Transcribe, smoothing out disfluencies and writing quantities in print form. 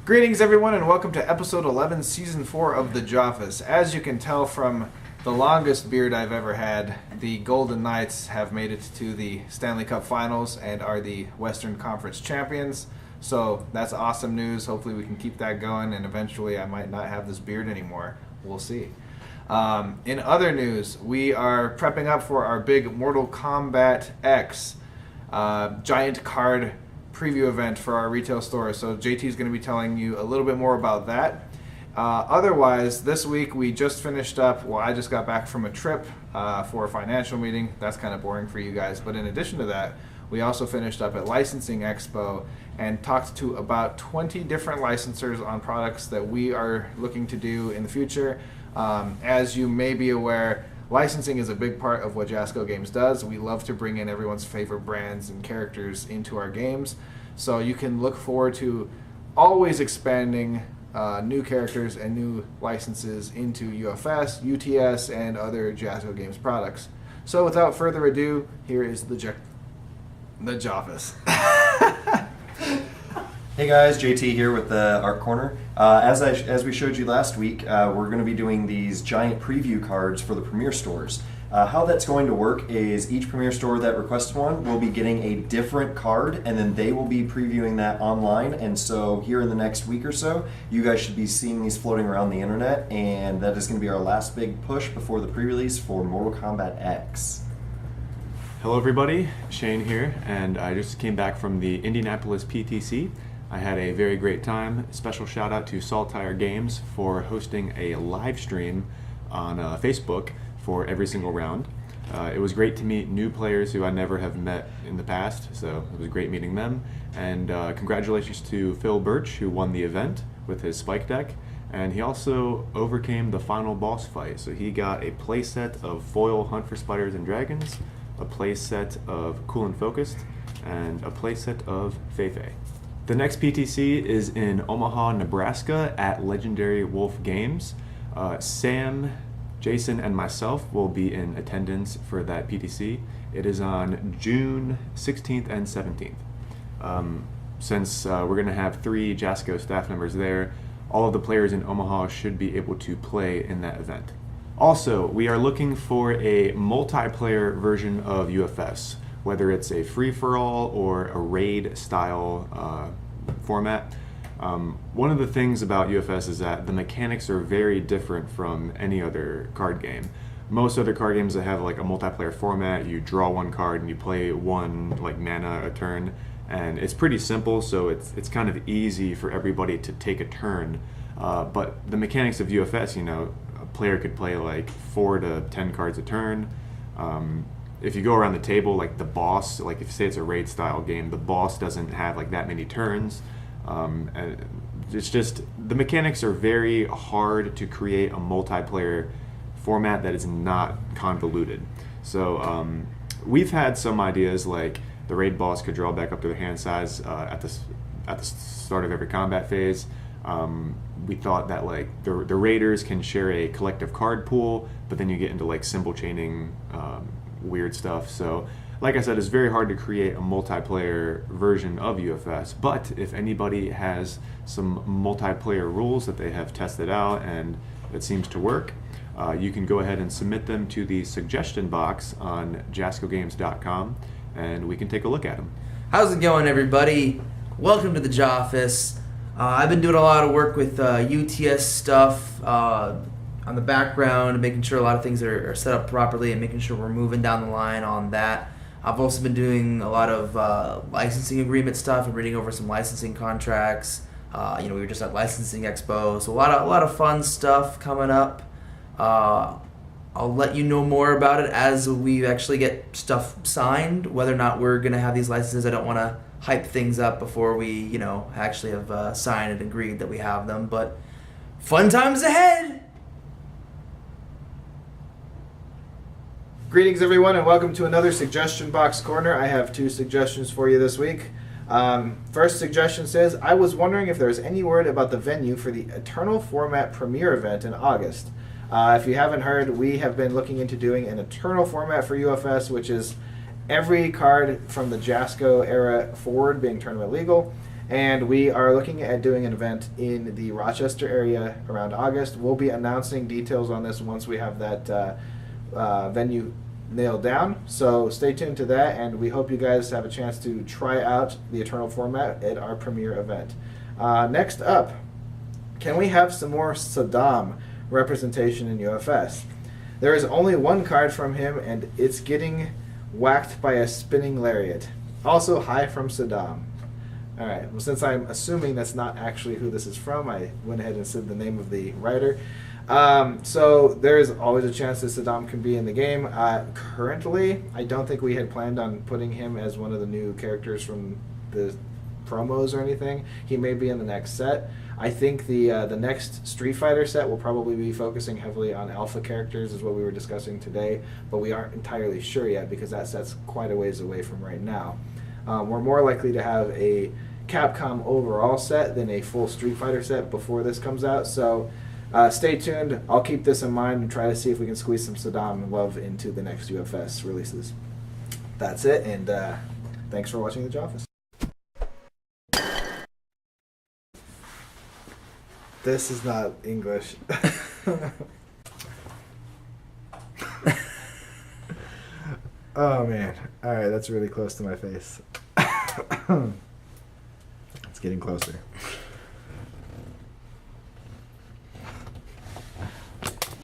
Greetings, everyone, and welcome to episode 11, season 4 of the Joffice. As you can tell from the longest beard I've ever had, the Golden Knights have made it to the Stanley Cup Finals and are the Western Conference champions. So that's awesome news. Hopefully we can keep that going, and eventually I might not have this beard anymore. We'll see. In other news, we are prepping up for our big Mortal Kombat X giant card preview event for our retail store. So JT is going to be telling you a little bit more about that. Otherwise, this week we just finished up, I just got back from a trip for a financial meeting. That's kind of boring for you guys. But in addition to that, we also finished up at Licensing Expo and talked to about 20 different licensors on products that we are looking to do in the future. As you may be aware, licensing is a big part of what Jasco Games does. We love to bring in everyone's favorite brands and characters into our games. So you can look forward to always expanding new characters and new licenses into UFS, UTS, and other Jasco Games products. So without further ado, here is the Joffice. Hey guys, JT here with the Art Corner. As we showed you last week, we're going to be doing these giant preview cards for the Premier stores. How that's going to work is each Premier store that requests one will be getting a different card, and then they will be previewing that online. And so here in the next week or so, you guys should be seeing these floating around the internet, and that is going to be our last big push before the pre-release for Mortal Kombat X. Hello everybody, Shane here, and I just came back from the Indianapolis PTC. I had a very great time. Special shout out to Saltire Games for hosting a live stream on Facebook for every single round. It was great to meet new players who I never have met in the past, so it was great meeting them. And congratulations to Phil Birch, who won the event with his spike deck, and he also overcame the final boss fight. So he got a playset of foil Hunt for Spiders and Dragons, a playset of Cool and Focused, and a playset of Feifei. The next PTC is in Omaha, Nebraska at Legendary Wolf Games. Sam, Jason, and myself will be in attendance for that PTC. It is on June 16th and 17th. Since we're going to have 3 Jasco staff members there, all of the players in Omaha should be able to play in that event. Also, we are looking for a multiplayer version of UFS, whether it's a free-for-all or a raid-style format. One of the things about UFS is that the mechanics are very different from any other card game. Most other card games that have like a multiplayer format, you draw one card and you play one like mana a turn, and it's pretty simple, so it's kind of easy for everybody to take a turn. But the mechanics of UFS, a player could play like 4 to 10 cards a turn. If you go around the table, like the boss, like if say it's a raid style game, the boss doesn't have like that many turns. And it's just, the mechanics are very hard to create a multiplayer format that is not convoluted. So we've had some ideas, like the raid boss could draw back up to their hand size at the start of every combat phase. We thought that like the raiders can share a collective card pool, but then you get into like symbol chaining, weird stuff. So like I said, it's very hard to create a multiplayer version of UFS, but if anybody has some multiplayer rules that they have tested out and it seems to work, you can go ahead and submit them to the suggestion box on jascogames.com and we can take a look at them. How's it going, everybody? Welcome to the Joffice. I've been doing a lot of work with UTS stuff on the background, making sure a lot of things are set up properly and making sure we're moving down the line on that. I've also been doing a lot of licensing agreement stuff and reading over some licensing contracts. We were just at Licensing Expo, so a lot of fun stuff coming up. I'll let you know more about it as we actually get stuff signed. Whether or not we're going to have these licenses, I don't want to hype things up before we, actually have signed and agreed that we have them. But fun times ahead! Greetings, everyone, and welcome to another Suggestion Box Corner. I have 2 suggestions for you this week. First suggestion says, I was wondering if there's any word about the venue for the Eternal Format Premiere event in August. If you haven't heard, we have been looking into doing an Eternal Format for UFS, which is every card from the Jasco era forward being tournament legal, And we are looking at doing an event in the Rochester area around August. We'll be announcing details on this once we have that venue nailed down. So stay tuned to that, and we hope you guys have a chance to try out the Eternal format at our premiere event. Next up, can we have some more Saddam representation in UFS? There is only one card from him, and it's getting whacked by a spinning lariat. Also, hi from Saddam. Alright, well, since I'm assuming that's not actually who this is from, I went ahead and said the name of the writer. So there is always a chance that Saddam can be in the game. Currently, I don't think we had planned on putting him as one of the new characters from the promos or anything. He may be in the next set. I think the next Street Fighter set will probably be focusing heavily on alpha characters, is what we were discussing today, but we aren't entirely sure yet because that set's quite a ways away from right now. We're more likely to have a Capcom overall set than a full Street Fighter set before this comes out, so stay tuned. I'll keep this in mind and try to see if we can squeeze some Saddam love into the next UFS releases. That's it, and thanks for watching the Joffice. This is not English. Oh man. Alright, that's really close to my face. It's getting closer.